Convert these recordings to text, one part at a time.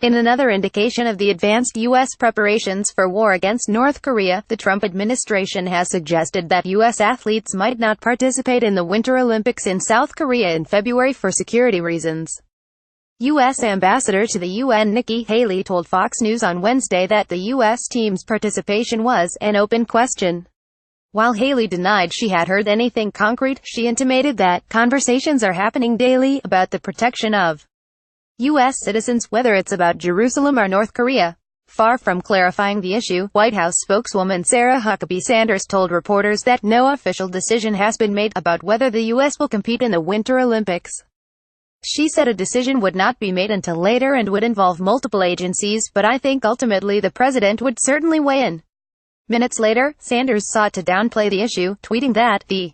In another indication of the advanced U.S. preparations for war against North Korea, the Trump administration has suggested that U.S. athletes might not participate in the Winter Olympics in South Korea in February for security reasons. U.S. Ambassador to the UN Nikki Haley told Fox News on Wednesday that the U.S. team's participation was an open question. While Haley denied she had heard anything concrete, she intimated that conversations are happening daily about the protection of U.S. citizens, whether it's about Jerusalem or North Korea. Far from clarifying the issue, White House spokeswoman Sarah Huckabee Sanders told reporters that no official decision has been made about whether the U.S. will compete in the Winter Olympics. She said a decision would not be made until later and would involve multiple agencies, but I think ultimately the president would certainly weigh in. Minutes later, Sanders sought to downplay the issue, tweeting that the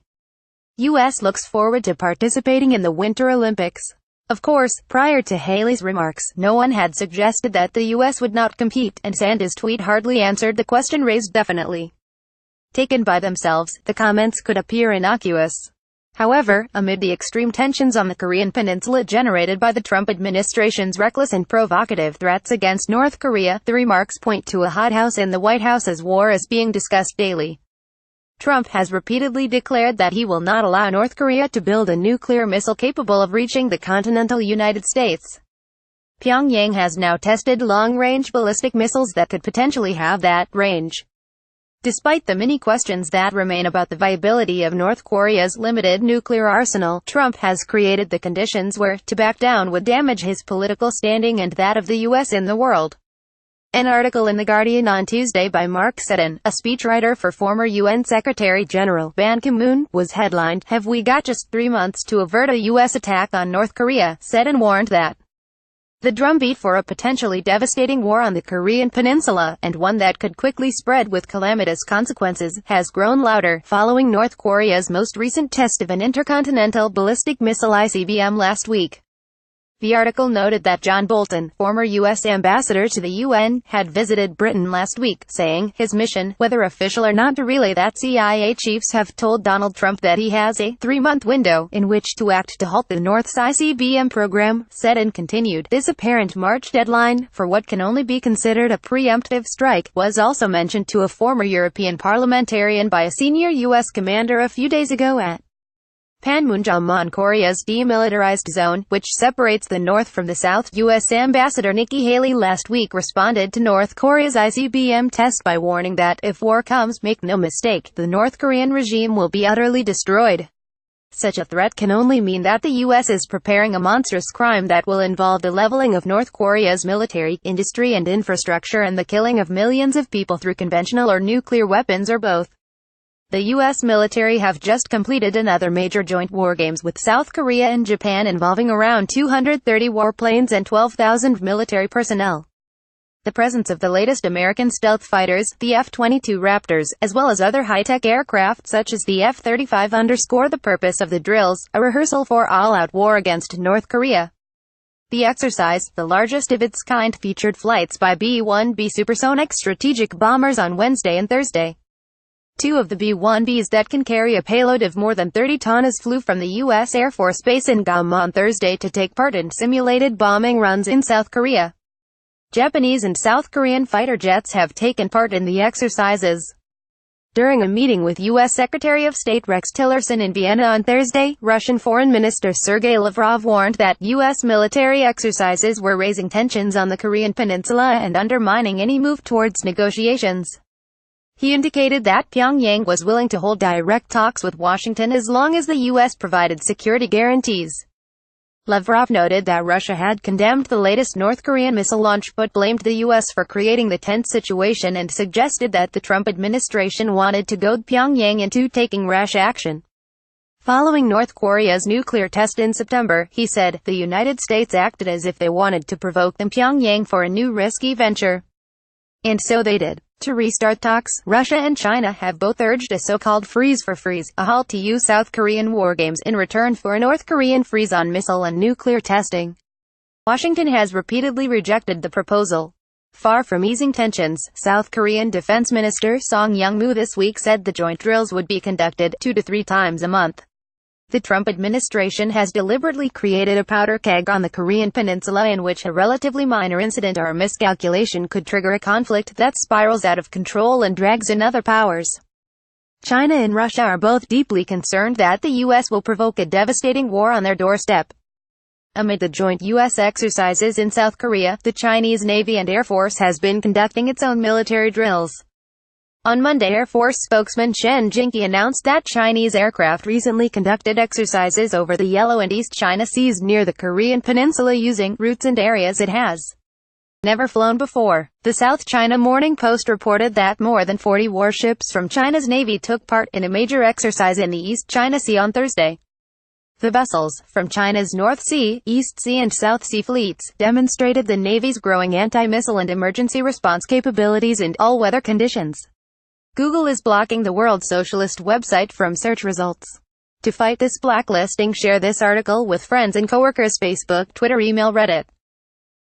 U.S. looks forward to participating in the Winter Olympics. Of course, prior to Haley's remarks, no one had suggested that the U.S. would not compete, and Sanders' tweet hardly answered the question raised definitely. Taken by themselves, the comments could appear innocuous. However, amid the extreme tensions on the Korean peninsula generated by the Trump administration's reckless and provocative threats against North Korea, the remarks point to a hothouse in the White House as war is being discussed daily. Trump has repeatedly declared that he will not allow North Korea to build a nuclear missile capable of reaching the continental United States. Pyongyang has now tested long-range ballistic missiles that could potentially have that range. Despite the many questions that remain about the viability of North Korea's limited nuclear arsenal, Trump has created the conditions where to back down would damage his political standing and that of the U.S. in the world. An article in The Guardian on Tuesday by Mark Seddon, a speechwriter for former UN Secretary-General Ban Ki-moon, was headlined, "Have we got just 3 months to avert a U.S. attack on North Korea?" Seddon warned that the drumbeat for a potentially devastating war on the Korean peninsula, and one that could quickly spread with calamitous consequences, has grown louder, following North Korea's most recent test of an intercontinental ballistic missile ICBM last week. The article noted that John Bolton, former U.S. ambassador to the UN, had visited Britain last week, saying his mission, whether official or not, to relay that CIA chiefs have told Donald Trump that he has a 3-month window in which to act to halt the North's ICBM program. Seddon continued, this apparent March deadline, for what can only be considered a preemptive strike, was also mentioned to a former European parliamentarian by a senior U.S. commander a few days ago at Panmunjom, Korea's demilitarized zone, which separates the North from the South. U.S. Ambassador Nikki Haley last week responded to North Korea's ICBM test by warning that, if war comes, make no mistake, the North Korean regime will be utterly destroyed. Such a threat can only mean that the U.S. is preparing a monstrous crime that will involve the leveling of North Korea's military, industry and infrastructure and the killing of millions of people through conventional or nuclear weapons or both. The U.S. military have just completed another major joint wargames with South Korea and Japan involving around 230 warplanes and 12,000 military personnel. The presence of the latest American stealth fighters, the F-22 Raptors, as well as other high-tech aircraft such as the F-35 underscore the purpose of the drills, a rehearsal for all-out war against North Korea. The exercise, the largest of its kind, featured flights by B-1B supersonic strategic bombers on Wednesday and Thursday. 2 of the B-1Bs that can carry a payload of more than 30 tons flew from the U.S. Air Force Base in Guam on Thursday to take part in simulated bombing runs in South Korea. Japanese and South Korean fighter jets have taken part in the exercises. During a meeting with U.S. Secretary of State Rex Tillerson in Vienna on Thursday, Russian Foreign Minister Sergei Lavrov warned that U.S. military exercises were raising tensions on the Korean peninsula and undermining any move towards negotiations. He indicated that Pyongyang was willing to hold direct talks with Washington as long as the U.S. provided security guarantees. Lavrov noted that Russia had condemned the latest North Korean missile launch but blamed the U.S. for creating the tense situation and suggested that the Trump administration wanted to goad Pyongyang into taking rash action. Following North Korea's nuclear test in September, he said, the United States acted as if they wanted to provoke Pyongyang for a new risky venture. And so they did. To restart talks, Russia and China have both urged a so-called freeze-for-freeze, a halt to U.S. South Korean wargames in return for a North Korean freeze on missile and nuclear testing. Washington has repeatedly rejected the proposal. Far from easing tensions, South Korean Defense Minister Song Young-moo this week said the joint drills would be conducted 2 to 3 times a month. The Trump administration has deliberately created a powder keg on the Korean peninsula in which a relatively minor incident or miscalculation could trigger a conflict that spirals out of control and drags in other powers. China and Russia are both deeply concerned that the U.S. will provoke a devastating war on their doorstep. Amid the joint U.S. exercises in South Korea, the Chinese Navy and Air Force has been conducting its own military drills. On Monday, Air Force spokesman Chen Jinke announced that Chinese aircraft recently conducted exercises over the Yellow and East China Seas near the Korean peninsula using routes and areas it has never flown before. The South China Morning Post reported that more than 40 warships from China's Navy took part in a major exercise in the East China Sea on Thursday. The vessels, from China's North Sea, East Sea and South Sea fleets, demonstrated the Navy's growing anti-missile and emergency response capabilities in all-weather conditions. Google is blocking the World Socialist website from search results. To fight this blacklisting, share this article with friends and coworkers. Facebook, Twitter, email, Reddit.